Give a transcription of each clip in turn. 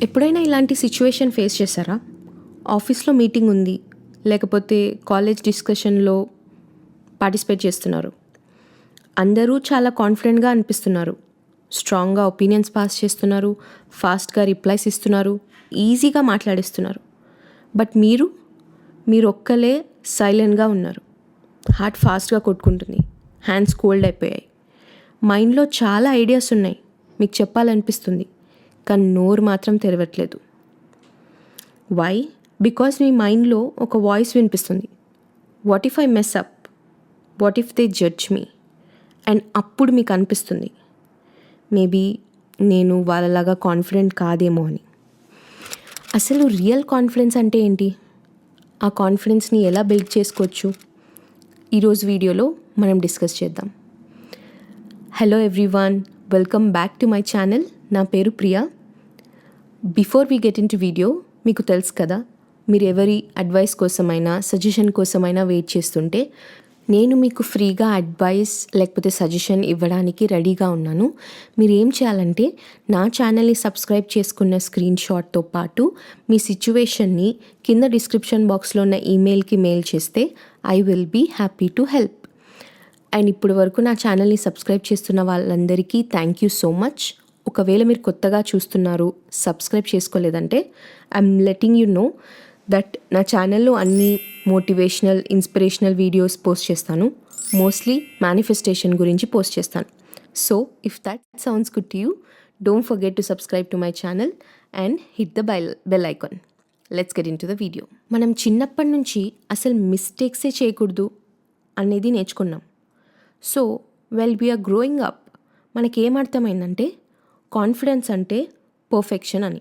ఎప్పుడైనా ఇలాంటి situation face చేశారా? ఆఫీస్‌లో మీటింగ్ ఉంది. లేకపోతే కాలేజ్ డిస్కషన్‌లో పార్టిసిపేట్ చేస్తున్నారు. అందరూ చాలా కాన్ఫిడెంట్‌గా అనిపిస్తున్నారు. స్ట్రాంగ్‌గా ఒపీనియన్స్ పాస్ చేస్తున్నారు. ఫాస్ట్‌గా రిప్లైస్ ఇస్తున్నారు. ఈజీగా మాట్లాడేస్తున్నారు. బట్ మీరొక్కలే సైలెంట్‌గా ఉన్నారు. హార్ట్ ఫాస్ట్‌గా కొట్టుకుంటుంది. హ్యాండ్స్ కోల్డ్ అయిపోయాయి. మైండ్‌లో చాలా ఐడియాస్ ఉన్నాయి. మీకు చెప్పాలనిపిస్తుంది. కానీ నోరు మాత్రం తెరవట్లేదు. వై? బికాస్ మీ మైండ్లో ఒక వాయిస్ వినిపిస్తుంది. What if I mess up? What if they judge me? And అప్పుడు మీకు అనిపిస్తుంది మేబీ నేను వాళ్ళలాగా కాన్ఫిడెంట్ కాదేమో అని. అసలు రియల్ కాన్ఫిడెన్స్ అంటే ఏంటి? ఆ కాన్ఫిడెన్స్ని ఎలా బిల్డ్ చేసుకోవచ్చు? ఈరోజు వీడియోలో మనం డిస్కస్ చేద్దాం. Hello everyone, welcome back to my channel. నా పేరు Priya. Before we get in to video, మీకు తెలుసు కదా, మీరు ఎవరి అడ్వైస్ కోసమైనా సజెషన్ కోసమైనా వెయిట్ చేస్తుంటే నేను మీకు ఫ్రీగా అడ్వైస్ లేకపోతే సజెషన్ ఇవ్వడానికి రెడీగా ఉన్నాను. మీరు ఏం చేయాలంటే నా ఛానల్ని సబ్స్క్రైబ్ చేసుకున్న స్క్రీన్ షాట్తో పాటు మీ సిచ్యువేషన్ని కింద డిస్క్రిప్షన్ బాక్స్లో ఉన్న ఈమెయిల్కి మెయిల్ చేస్తే I will be happy to help. And ఇప్పుడు వరకు నా ఛానల్ని సబ్స్క్రైబ్ చేస్తున్న వాళ్ళందరికీ థ్యాంక్ యూ సో మచ్. ఒకవేళ మీరు కొత్తగా చూస్తున్నారు, సబ్స్క్రైబ్ చేసుకోలేదంటే I'm letting you know that నా ఛానల్లో అన్ని మోటివేషనల్, ఇన్స్పిరేషనల్ వీడియోస్ పోస్ట్ చేస్తాను. మోస్ట్లీ మేనిఫెస్టేషన్ గురించి పోస్ట్ చేస్తాను. So if that sounds good to you, don't forget to subscribe to my channel and hit the bell icon. Let's get into the video. మనం చిన్నప్పటి నుంచి అసలు మిస్టేక్సే చేయకూడదు అనేది నేర్చుకున్నాం. So well we're growing up మనకేమర్థమైందంటే కాన్ఫిడెన్స్ అంటే పర్ఫెక్షన్ అని.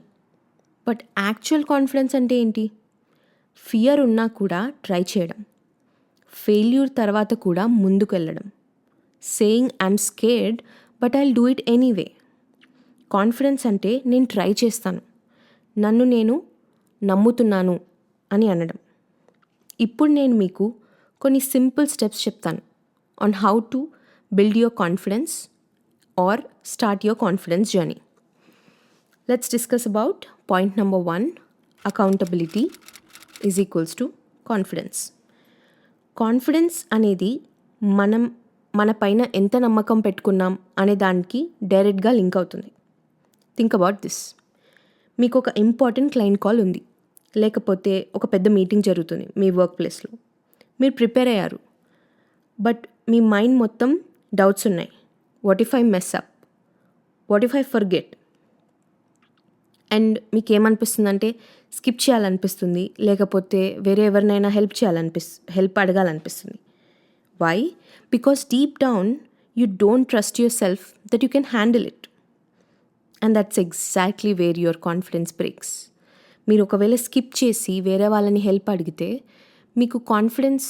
బట్ యాక్చువల్ కాన్ఫిడెన్స్ అంటే ఏంటి? ఫియర్ ఉన్నా కూడా ట్రై చేయడం, ఫెయిల్యూర్ తర్వాత కూడా ముందుకు వెళ్ళడం, saying I'm scared but I'll do it anyway. Confidence అంటే నేను ట్రై చేస్తాను, నన్ను నేను నమ్ముతున్నాను అని అనడం. ఇప్పుడు నేను మీకు కొన్ని సింపుల్ స్టెప్స్ చెప్తాను on how to build your confidence or start your confidence journey. Let's discuss about point number 1. Accountability is equals to confidence. Confidence అనేది మన పైన ఎంత నమ్మకం పెట్టుకున్నాం అనే దానికి డైరెక్ట్గా లింక్ అవుతుంది. Think about this. మీకు ఒక ఇంపార్టెంట్ క్లయింట్ కాల్ ఉంది, లేకపోతే ఒక పెద్ద మీటింగ్ జరుగుతుంది మీ వర్క్ ప్లేస్లో. మీరు ప్రిపేర్ అయ్యారు, బట్ మీ మైండ్ మొత్తం డౌట్స్ ఉన్నాయి. What if I mess up? What if I forget? And మీకు ఏమనిపిస్తుందంటే స్కిప్ చేయాలనిపిస్తుంది, లేకపోతే వేరే ఎవరినైనా హెల్ప్ అడగాలనిపిస్తుంది. Why? Because deep down you don't trust yourself that you can handle it. And that's exactly where your confidence breaks. మీరు ఒకవేళ skip చేసి వేరే వాళ్ళని హెల్ప్ అడిగితే మీకు కాన్ఫిడెన్స్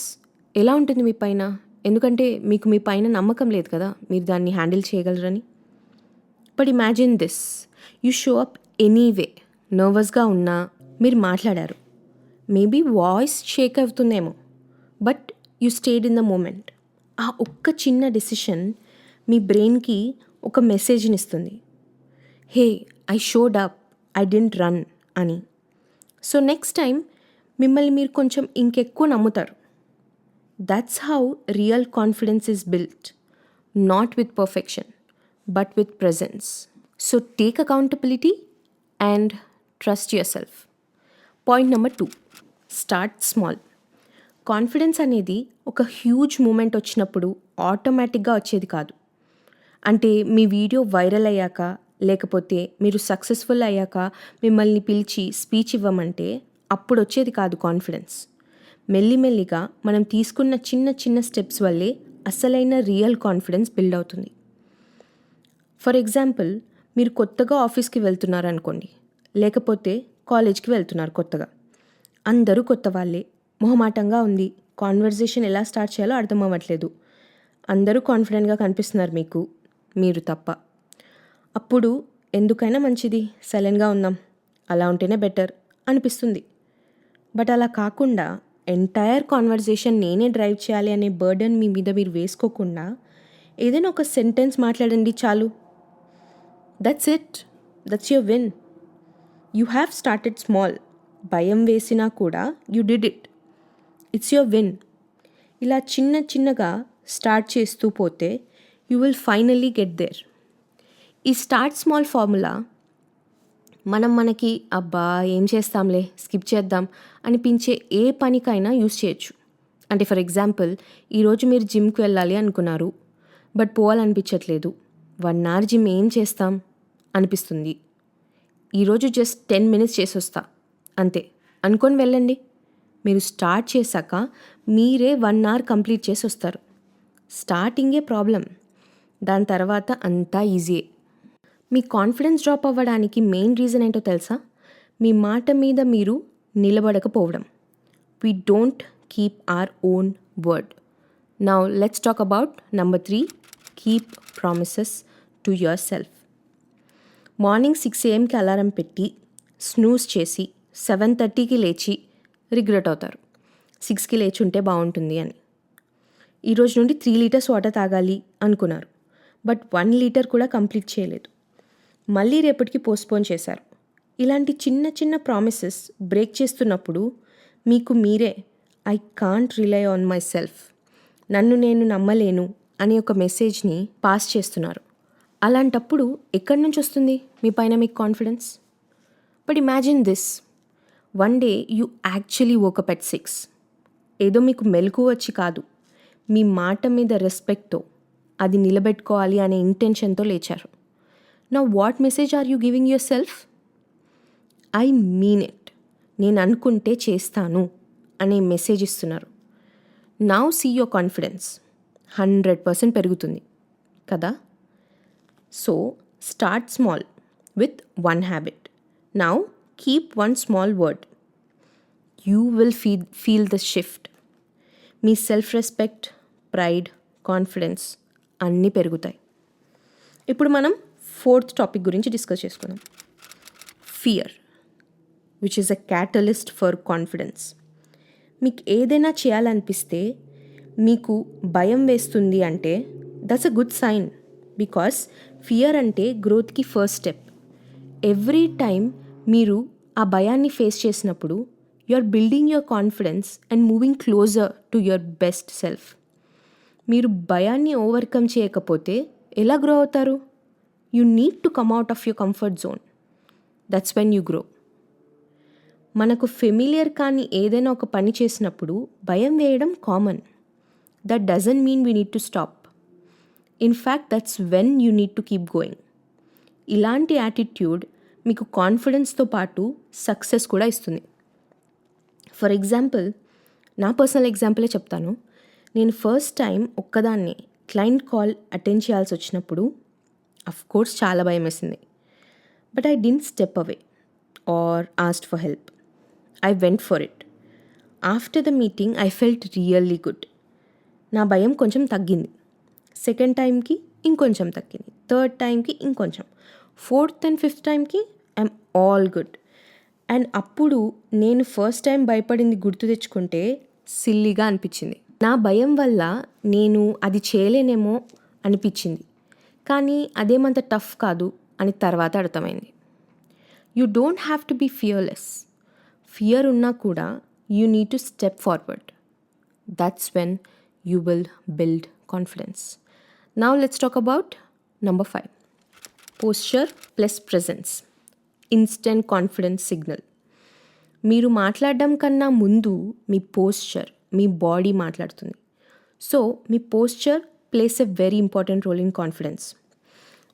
ఎలా ఉంటుంది మీ పైన? ఎందుకంటే మీకు మీ పైన నమ్మకం లేదు కదా మీరు దాన్ని హ్యాండిల్ చేయగలరని. But imagine this, you show up anyway. నర్వస్గా ఉన్నా మీరు మాట్లాడారు. మేబీ వాయిస్ షేక్ అవుతుందేమో, but you stayed in the moment. ఆ ఒక్క చిన్న డెసిషన్ మీ బ్రెయిన్కి ఒక మెసేజ్ని ఇస్తుంది. Hey, I showed up, I didn't run అని. సో నెక్స్ట్ టైం మిమ్మల్ని మీరు కొంచెం ఇంకెక్కువ నమ్ముతారు. That's how real confidence is built, not with perfection, but with presence. So take accountability and trust yourself. Point number 2, start small. Confidence అనేది ఒక huge moment వచ్చినప్పుడు ఆటోమేటిక్గా వచ్చేది కాదు. అంటే మీ వీడియో వైరల్ అయ్యాక, లేకపోతే మీరు సక్సెస్ఫుల్ అయ్యాక మిమ్మల్ని పిలిచి స్పీచ్ ఇవ్వమంటే అప్పుడు వచ్చేది కాదు కాన్ఫిడెన్స్. మెల్లిమెల్లిగా మనం తీసుకున్న చిన్న చిన్న స్టెప్స్ వల్లే అసలైన రియల్ కాన్ఫిడెన్స్ బిల్డ్ అవుతుంది. ఫర్ ఎగ్జాంపుల్, మీరు కొత్తగా ఆఫీస్కి వెళ్తున్నారు అనుకోండి, లేకపోతే కాలేజ్కి వెళ్తున్నారు కొత్తగా. అందరూ కొత్త వాళ్ళే, మొహమాటంగా ఉంది, కాన్వర్జేషన్ ఎలా స్టార్ట్ చేయాలో అర్థం అవ్వట్లేదు. అందరూ కాన్ఫిడెంట్గా కనిపిస్తున్నారు మీకు, మీరు తప్ప. అప్పుడు ఎందుకైనా మంచిది సైలెంట్గా ఉందాం, అలా ఉంటేనే బెటర్ అనిపిస్తుంది. బట్ అలా కాకుండా ఎంటైర్ కాన్వర్జేషన్ నేనే డ్రైవ్ చేయాలి అనే బర్డన్ మీ మీద మీరు వేసుకోకుండా ఏదైనా ఒక సెంటెన్స్ మాట్లాడండి చాలు. That's it, that's your win. You have started small. భయం వేసినా కూడా you did it. It's your win. ఇలా చిన్న చిన్నగా స్టార్ట్ చేస్తూ పోతే you will finally get there. ఈ స్టార్ట్ స్మాల్ ఫార్ములా మనకి అబ్బా ఏం చేస్తాంలే స్కిప్ చేద్దాం అనిపించే ఏ పనికైనా యూస్ చేయొచ్చు. అంటే ఫర్ ఎగ్జాంపుల్, ఈరోజు మీరు జిమ్కి వెళ్ళాలి అనుకున్నారు, బట్ పోవాలనిపించట్లేదు. 1 hour జిమ్ ఏం చేస్తాం అనిపిస్తుంది. ఈరోజు జస్ట్ 10 minutes చేసి వస్తా అంతే అనుకొని వెళ్ళండి. మీరు స్టార్ట్ చేశాక మీరే 1 hour కంప్లీట్ చేసి వస్తారు. స్టార్టింగే ప్రాబ్లం, దాని తర్వాత అంతా ఈజీయే. మీ కాన్ఫిడెన్స్ డ్రాప్ అవ్వడానికి మెయిన్ రీజన్ ఏంటో తెలుసా? మీ మాట మీద మీరు నిలబడకపోవడం. We don't keep our own word. Now let's talk about number 3, keep promises to yourself. Morning 6 AM alarm పెట్టి స్నూజ్ చేసి 7:30 లేచి రిగ్రెట్ అవుతారు. 6 లేచి ఉంటే బాగుంటుంది అని. ఈరోజు నుండి 3 liters వాటర్ తాగాలి అనుకున్నారు, బట్ 1 liter కూడా కంప్లీట్ చేయలేదు. మళ్ళీ రేపటికి పోస్ట్పోన్ చేశారు. ఇలాంటి చిన్న చిన్న ప్రామిసెస్ బ్రేక్ చేస్తున్నప్పుడు మీకు మీరే I can't rely on my self, నన్ను నేను నమ్మలేను అనే ఒక మెసేజ్ని పాస్ చేస్తున్నారు. అలాంటప్పుడు ఎక్కడి నుంచి వస్తుంది మీ పైన మీకు confidence? But imagine this, one day you actually woke up at 6. ఏదో మీకు మెలకు వచ్చి కాదు, మీ మాట మీద రెస్పెక్ట్తో అది నిలబెట్టుకోవాలి అనే ఇంటెన్షన్తో లేచారు. Now what message are you giving yourself? I mean it, నేను అనుకుంటే చేస్తాను అనే మెసేజ్ ఇస్తున్నారు. నౌ సీ యువర్ కాన్ఫిడెన్స్ 100% పెరుగుతుంది కదా. So start small with 1 habit. Now keep 1 small word. You will feel the shift. మీ సెల్ఫ్ రెస్పెక్ట్, ప్రైడ్, కాన్ఫిడెన్స్ అన్నీ పెరుగుతాయి. ఇప్పుడు మనం 4th టాపిక్ గురించి డిస్కస్ చేసుకుందాం. Fear, which is a catalyst for confidence. మీకు ఏదైనా చేయాలనిపిస్తే మీకు భయం వేస్తుంది అంటే that's a good sign, because fear అంటే గ్రోత్కి ఫస్ట్ స్టెప్. ఎవ్రీ టైం మీరు ఆ భయాన్ని ఫేస్ చేసినప్పుడు you are building your confidence and moving closer to your best self. మీరు భయాన్ని ఓవర్కమ్ చేయకపోతే ఎలా గ్రో అవుతారు? You need to come out of your comfort zone. That's when you grow. మనకు ఫెమిలియర్ కానీ ఏదైనా ఒక పని చేసినప్పుడు భయం వేయడం common. That doesn't mean we need to stop. In fact that's when you need to keep going. ఇలాంటి యాటిట్యూడ్ మీకు కాన్ఫిడెన్స్తో పాటు సక్సెస్ కూడా ఇస్తుంది. ఫర్ ఎగ్జాంపుల్, నా పర్సనల్ ఎగ్జాంపులే చెప్తాను. నేను ఫస్ట్ టైం ఒక్కదాన్ని క్లయింట్ కాల్ అటెండ్ చేయాల్సి వచ్చినప్పుడు అఫ్కోర్స్ చాలా భయం వేసింది. But I didn't step away are asked for help. I went for it. After the meeting I felt really good. నా భయం కొంచెం తగ్గింది. సెకండ్ టైంకి ఇంకొంచెం తగ్గింది. థర్డ్ టైంకి ఇంకొంచెం. 4th and 5th టైంకి ఐఎమ్ ఆల్ గుడ్. అండ్ అప్పుడు నేను ఫస్ట్ టైం భయపడింది గుర్తు తెచ్చుకుంటే సిల్లీగా అనిపించింది. నా భయం వల్ల నేను అది చేయలేనేమో అనిపించింది, కానీ అదేమంత టఫ్ కాదు అని తర్వాత అర్థమైంది. You don't have to be fearless. Fear ఉన్నా కూడా you need to step forward. That's when you will build confidence. Now let's talk about number 5, posture plus presence, instant confidence signal. మీరు మాట్లాడడం కన్నా ముందు మీ పోస్చర్, మీ బాడీ మాట్లాడుతుంది. So మీ posture plays a very important role in confidence.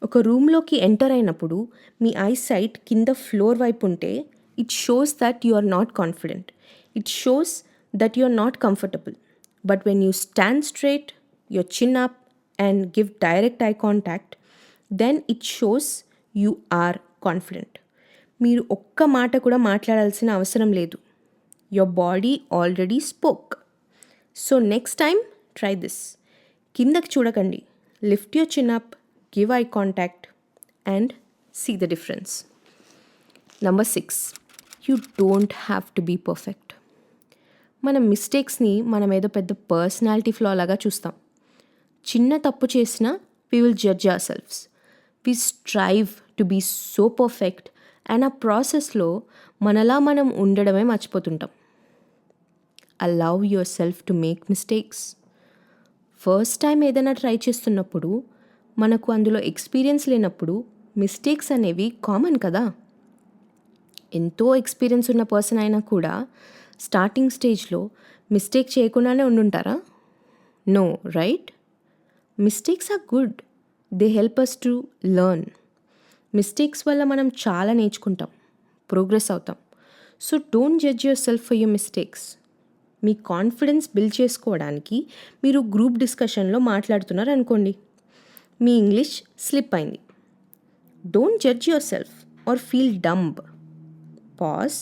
ఒక రూమ్లోకి ఎంటర్ అయినప్పుడు మీ ఐసైట్ కింద ఫ్లోర్ వైపు ఉంటే it shows that you are not confident. It shows that you are not comfortable. But when you stand straight, your chin up and give direct eye contact, then it shows you are confident. మీరు ఒక్క మాట కూడా మాట్లాడాల్సిన అవసరం లేదు. Your body already spoke. So next time try this. కిందకి చూడకండి. Lift your chin up, give eye contact and see the difference. Number 6, you don't have to be perfect. మన మిస్టేక్స్ని మనం ఏదో పెద్ద పర్సనాలిటీ ఫ్లా లాగా చూస్తాం. చిన్న తప్పు చేసినా we will judge ourselves. We strive to be so perfect and ఆ ప్రాసెస్లో మనలా మనం ఉండడమే మర్చిపోతుంటాం. Allow yourself to make mistakes. First time ఏదైనా ట్రై చేస్తున్నప్పుడు మనకు అందులో ఎక్స్పీరియన్స్ లేనప్పుడు మిస్టేక్స్ అనేవి కామన్ కదా. ఎంతో ఎక్స్పీరియన్స్ ఉన్న పర్సన్ అయినా కూడా స్టార్టింగ్ స్టేజ్లో మిస్టేక్ చేయకుండానే ఉండుంటారా? No, right? Mistakes are good. They help us to learn. Mistakes వల్ల మనం చాలా నేర్చుకుంటాం, ప్రోగ్రెస్ అవుతాం. So don't judge yourself for your mistakes. మీ కాన్ఫిడెన్స్ బిల్డ్ చేసుకోవడానికి మీరు గ్రూప్ డిస్కషన్లో మాట్లాడుతున్నారు అనుకోండి, మీ ఇంగ్లీష్ స్లిప్ అయింది. Don't judge yourself or feel dumb. Pause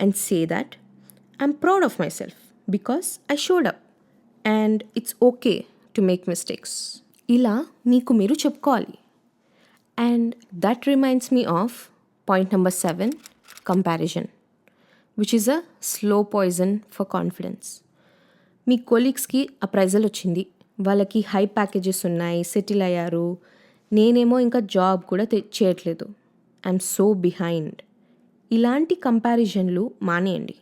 and say that I'm proud of myself because I showed up and it's okay to make mistakes. ఇలా మీకు మీరు చెప్పుకోవాలి. And that reminds me of point number 7, comparison, which is a slow poison for confidence. మీ కొలీగ్స్కి appraisal వచ్చింది, వాళ్ళకి high packages ఉన్నాయి, settle అయ్యారు, నేనేమో ఇంకా జాబ్ కూడా చేయట్లేదు, ఐఎమ్ సో బిహైండ్. ఇలాంటి కంపారిజన్లు మానేయండి.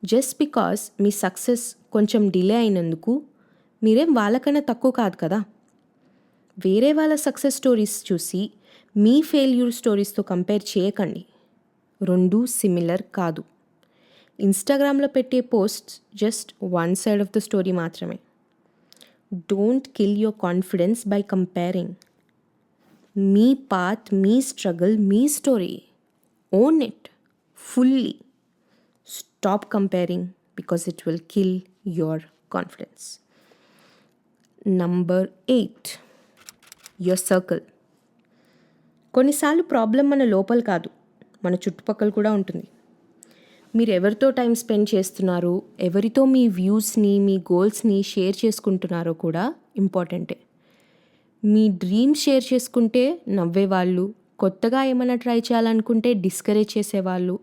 జస్ట్ బికాస్ మీ సక్సెస్ కొంచెం డిలే అయినందుకు మీరేం వాళ్ళకన్నా తక్కువ కాదు కదా. వేరే వాళ్ళ సక్సెస్ స్టోరీస్ చూసి మీ ఫెయిల్యూర్ స్టోరీస్తో కంపేర్ చేయకండి. రెండూ సిమిలర్ కాదు. ఇన్స్టాగ్రామ్లో పెట్టే posts just one side of the story మాత్రమే. Don't kill your confidence by comparing. మీ పాత్, మీ స్ట్రగుల్, మీ story. Own it fully. Stop comparing because it will kill your confidence. Number 8, your circle. కొన్నిసార్లు problem మన లోపల కాదు, మన చుట్టుపక్కల కూడా ఉంటుంది. మీరు ఎవరితో టైం స్పెండ్ చేస్తున్నారు, ఎవరితో మీ వ్యూస్ని, మీ గోల్స్ని షేర్ చేసుకుంటున్నారో కూడా ఇంపార్టెంటే. మీ డ్రీమ్స్ షేర్ చేసుకుంటే నవ్వేవాళ్ళు, కొత్తగా ఏమైనా ట్రై చేయాలనుకుంటే డిస్కరేజ్ చేసేవాళ్ళు,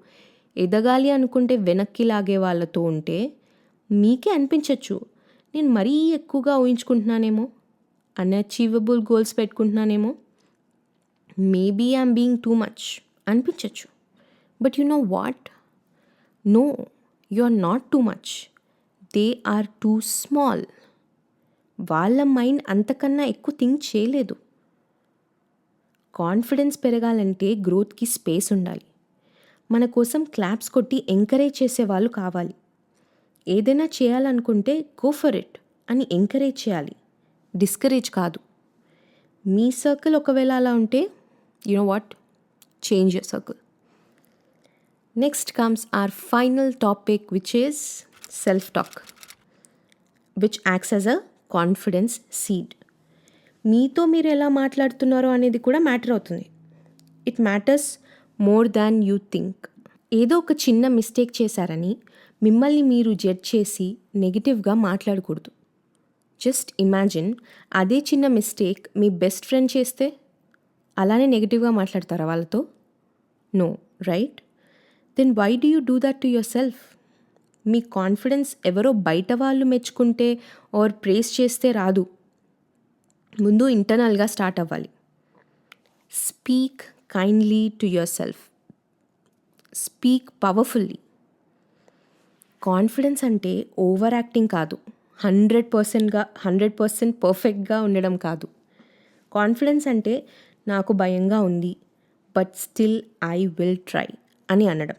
ఎదగాలి అనుకుంటే వెనక్కి లాగే వాళ్ళతో ఉంటే మీకే అనిపించవచ్చు, నేను మరీ ఎక్కువగా ఊహించుకుంటున్నానేమో, అన్అచీవబుల్ గోల్స్ పెట్టుకుంటున్నానేమో, maybe I'm being too much అనిపించవచ్చు. But you know what? No, you are not too much. They are too small. వాళ్ళ మైండ్ అంతకన్నా ఎక్కువ థింక్ చేయలేదు. కాన్ఫిడెన్స్ పెరగాలంటే గ్రోత్కి స్పేస్ ఉండాలి. మన కోసం క్లాప్స్ కొట్టి ఎంకరేజ్ చేసేవాళ్ళు కావాలి. ఏదైనా చేయాలనుకుంటే గో ఫర్ ఇట్ అని ఎంకరేజ్ చేయాలి, డిస్కరేజ్ కాదు. మీ సర్కిల్ ఒకవేళ అలా ఉంటే you know what, change your circle. Next comes our final topic, which is self-talk, which acts as a confidence seed. మీతో మీరు ఎలా మాట్లాడుతున్నారో అనేది కూడా మ్యాటర్ అవుతుంది. It matters more than you think. ఏదో ఒక చిన్న మిస్టేక్ చేశారని మిమ్మల్ని మీరు జడ్జ్ చేసి నెగిటివ్గా మాట్లాడకూడదు. జస్ట్ ఇమాజిన్, అదే చిన్న మిస్టేక్ మీ బెస్ట్ ఫ్రెండ్ చేస్తే అలానే నెగిటివ్గా మాట్లాడతారా వాళ్ళతో? No, right? Then why do you do that to yourself? మీ కాన్ఫిడెన్స్ ఎవరో బయట వాళ్ళు మెచ్చుకుంటే ఆర్ ప్రేస్ చేస్తే రాదు, ముందు ఇంటర్నల్గా స్టార్ట్ అవ్వాలి. Speak kindly to your self. Speak powerfully. Confidence అంటే ఓవర్ యాక్టింగ్ కాదు, 100% పర్ఫెక్ట్గా ఉండడం కాదు. కాన్ఫిడెన్స్ అంటే నాకు భయంగా ఉంది but still I will try అని అనడం.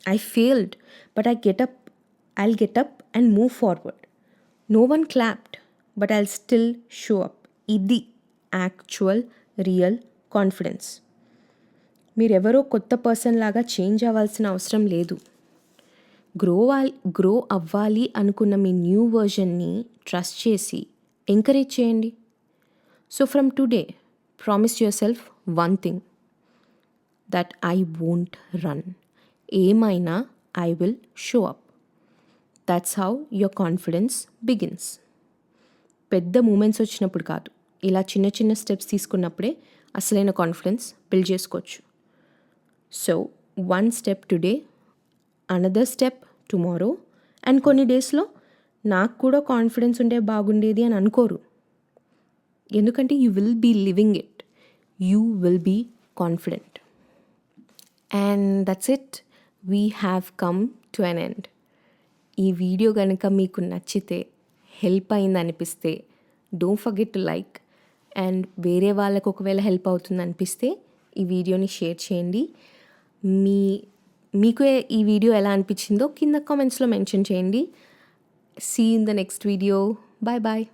I failed but I'll get up and move forward. No one clapped but I'll still show up. ఇది యాక్చువల్ రియల్ కాన్ఫిడెన్స్. మీరెవరో కొత్త పర్సన్ లాగా చేంజ్ అవ్వాల్సిన అవసరం లేదు. గ్రో అవ్వాలి అనుకున్న మీ న్యూ వర్జన్ని ట్రస్ట్ చేసి ఎంకరేజ్ చేయండి. So from today promise yourself one thing, that I won't run. ఏమైనా I will show up. That's how your confidence begins. పెద్ద మూమెంట్స్ వచ్చినప్పుడు కాదు, ఇలా చిన్న చిన్న స్టెప్స్ తీసుకున్నప్పుడే అసలైన కాన్ఫిడెన్స్ బిల్డ్ చేసుకోవచ్చు. So one step today, another step tomorrow. And కొన్ని డేస్లో నాకు కూడా కాన్ఫిడెన్స్ ఉంటే బాగుండేది అని అనుకోరు. ఎందుకంటే you will be living it. You will be confident. And that's it, we have come to an end. ఈ వీడియో కనుక మీకు నచ్చితే, హెల్ప్ అయింది అనిపిస్తే, don't forget to like. And వేరే వాళ్ళకు ఒకవేళ హెల్ప్ అవుతుంది అనిపిస్తే ఈ వీడియోని షేర్ చేయండి. మీకు ఈ వీడియో ఎలా అనిపించిందో కింద కామెంట్స్లో మెన్షన్ చేయండి. See in the next video. Bye bye.